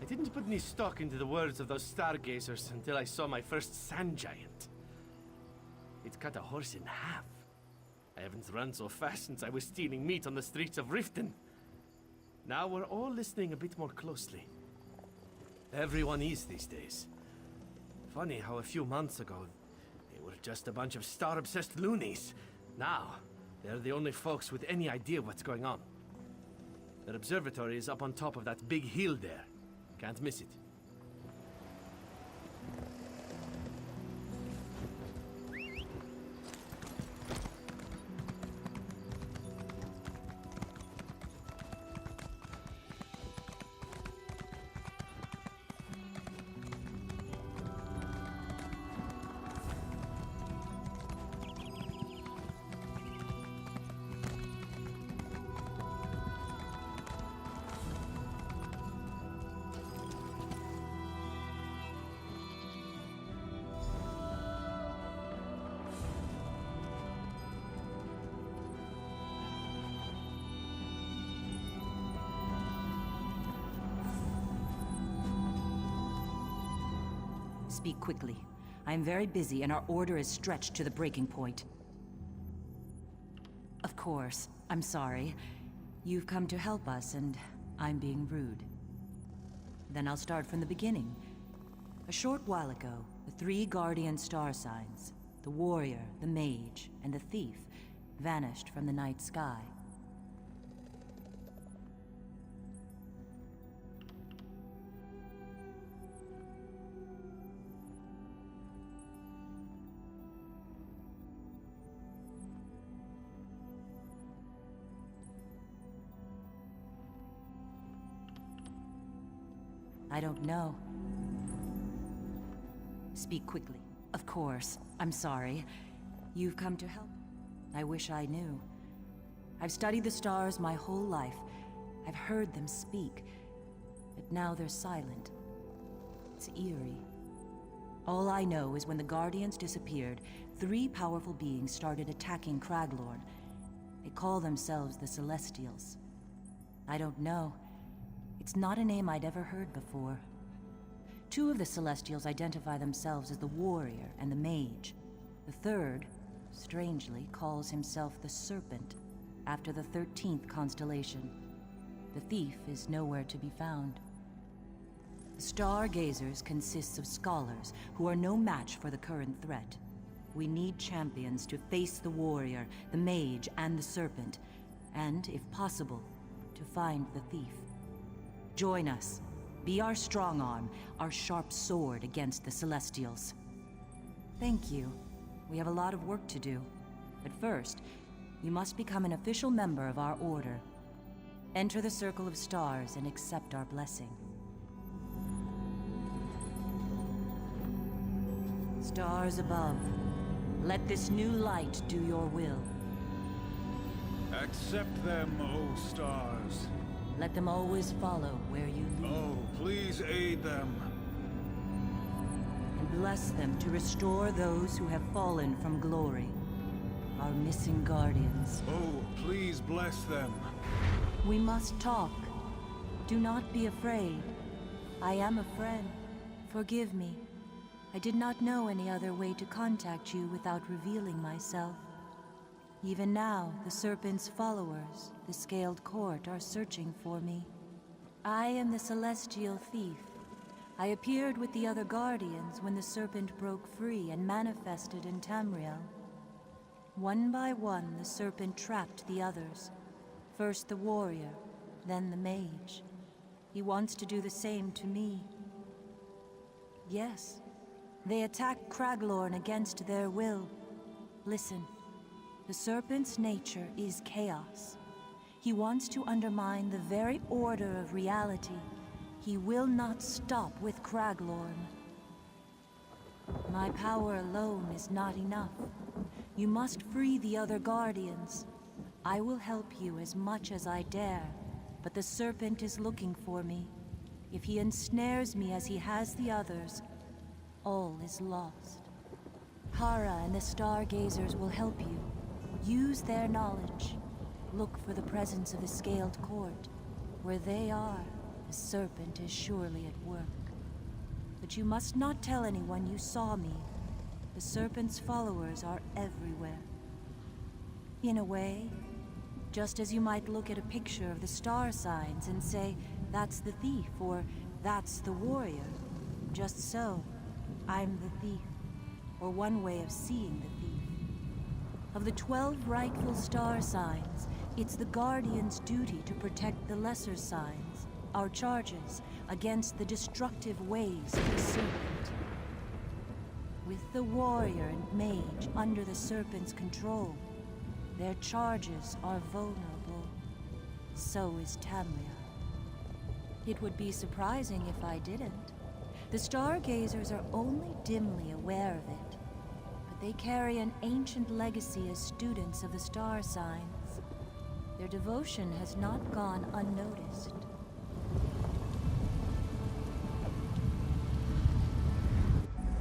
I didn't put any stock into the words of those stargazers until I saw my first sand giant. It cut a horse in half. I haven't run so fast since I was stealing meat on the streets of Riften. Now we're all listening a bit more closely. Everyone is these days. Funny how a few months ago, they were just a bunch of star-obsessed loonies. Now, they're the only folks with any idea what's going on. Their observatory is up on top of that big hill there. Can't miss it. Speak quickly. I am very busy and our order is stretched to the breaking point. Of course, I'm sorry. You've come to help us and I'm being rude. Then I'll start from the beginning. A short while ago, the 3 guardian star signs, the warrior, the mage, and the thief, vanished from the night sky. I don't know. Speak quickly. Of course. I'm sorry. You've come to help. I wish I knew. I've studied the stars my whole life. I've heard them speak. But now they're silent. It's eerie. All I know is when the Guardians disappeared, 3 powerful beings started attacking Craglorn. They call themselves the Celestials. I don't know. It's not a name I'd ever heard before. 2 of the Celestials identify themselves as the Warrior and the Mage. The third, strangely, calls himself the Serpent, after the 13th constellation. The thief is nowhere to be found. The Stargazers consists of scholars who are no match for the current threat. We need champions to face the Warrior, the Mage, and the Serpent, and, if possible, to find the thief. Join us. Be our strong arm, our sharp sword against the Celestials. Thank you. We have a lot of work to do. But first, you must become an official member of our order. Enter the Circle of Stars and accept our blessing. Stars above, let this new light do your will. Accept them, O stars. Let them always follow where you lead. Oh, please aid them. And bless them to restore those who have fallen from glory. Our missing guardians. Oh, please bless them. We must talk. Do not be afraid. I am a friend. Forgive me. I did not know any other way to contact you without revealing myself. Even now, the Serpent's followers, the Scaled Court, are searching for me. I am the Celestial Thief. I appeared with the other Guardians when the Serpent broke free and manifested in Tamriel. One by one, the Serpent trapped the others. First the Warrior, then the Mage. He wants to do the same to me. Yes, they attacked Craglorn against their will. Listen. The Serpent's nature is chaos. He wants to undermine the very order of reality. He will not stop with Craglorn. My power alone is not enough. You must free the other Guardians. I will help you as much as I dare, but the Serpent is looking for me. If he ensnares me as he has the others, all is lost. Hara and the Stargazers will help you. Use their knowledge. Look for the presence of the Scaled Court. Where they are, The serpent is surely at work. But you must not tell anyone you saw me. The serpent's followers are everywhere. In a way, just as you might look at a picture of the star signs and say, that's the thief, or that's the warrior. Just so, I'm the thief, or one way of seeing the thief. Of the 12 rightful star signs, it's the Guardian's duty to protect the lesser signs, our charges, against the destructive ways of the serpent. With the warrior and mage under the serpent's control, their charges are vulnerable. So is Tamriel. It would be surprising if I didn't. The stargazers are only dimly aware of it, but they carry an ancient legacy as students of the star signs. Their devotion has not gone unnoticed.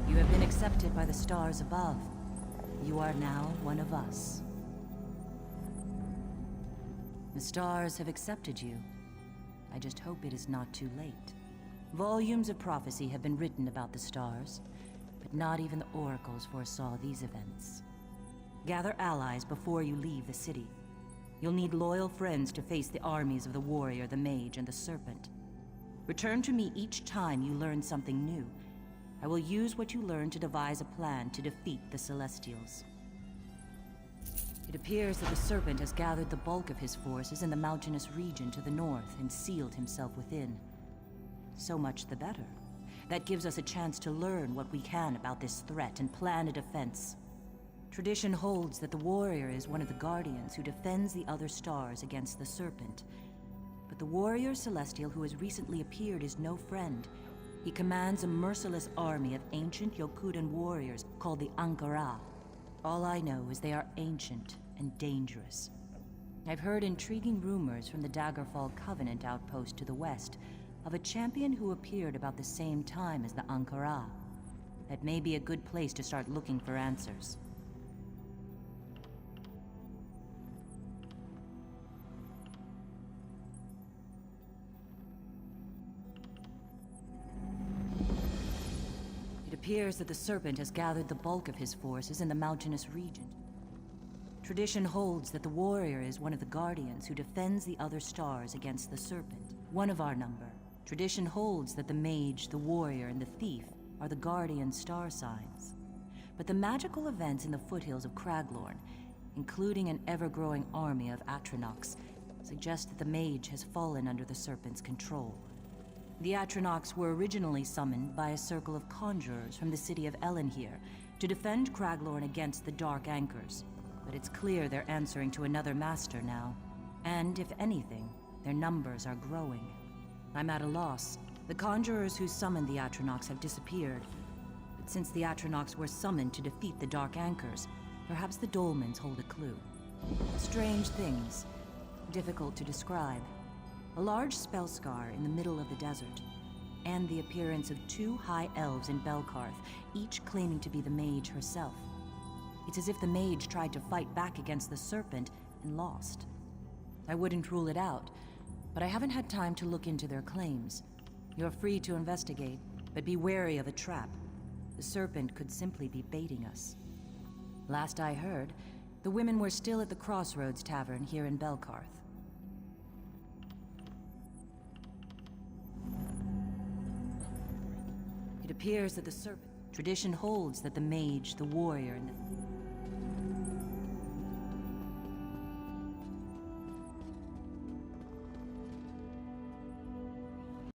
You have been accepted by the stars above. You are now one of us. The stars have accepted you. I just hope it is not too late. Volumes of prophecy have been written about the stars, but not even the oracles foresaw these events. Gather allies before you leave the city. You'll need loyal friends to face the armies of the warrior, the mage, and the serpent. Return to me each time you learn something new. I will use what you learn to devise a plan to defeat the Celestials. It appears that the serpent has gathered the bulk of his forces in the mountainous region to the north and sealed himself within. So much the better. That gives us a chance to learn what we can about this threat and plan a defense. Tradition holds that the warrior is one of the guardians who defends the other stars against the serpent. But the warrior celestial who has recently appeared is no friend. He commands a merciless army of ancient Yokudan warriors called the Ankara. All I know is they are ancient and dangerous. I've heard intriguing rumors from the Daggerfall Covenant outpost to the west of a champion who appeared about the same time as the Ankara. That may be a good place to start looking for answers. It appears that the serpent has gathered the bulk of his forces in the mountainous region. Tradition holds that the warrior is one of the guardians who defends the other stars against the serpent, one of our number. Tradition holds that the mage, the warrior, and the thief are the guardian star signs. But the magical events in the foothills of Craglorn, including an ever-growing army of Atronachs, suggest that the mage has fallen under the serpent's control. The Atronachs were originally summoned by a circle of conjurers from the city of Elenhir to defend Craglorn against the Dark Anchors, but it's clear they're answering to another master now. And if anything, their numbers are growing. I'm at a loss. The conjurers who summoned the Atronachs have disappeared. But since the Atronachs were summoned to defeat the Dark Anchors, perhaps the Dolmens hold a clue. Strange things. Difficult to describe. A large spell scar in the middle of the desert, and the appearance of 2 high elves in Belkarth, each claiming to be the mage herself. It's as if the mage tried to fight back against the serpent and lost. I wouldn't rule it out, but I haven't had time to look into their claims. You're free to investigate, but be wary of a trap. The serpent could simply be baiting us. Last I heard, the women were still at the Crossroads Tavern here in Belkarth. It appears that the serpent... Tradition holds that the mage, the warrior, and the...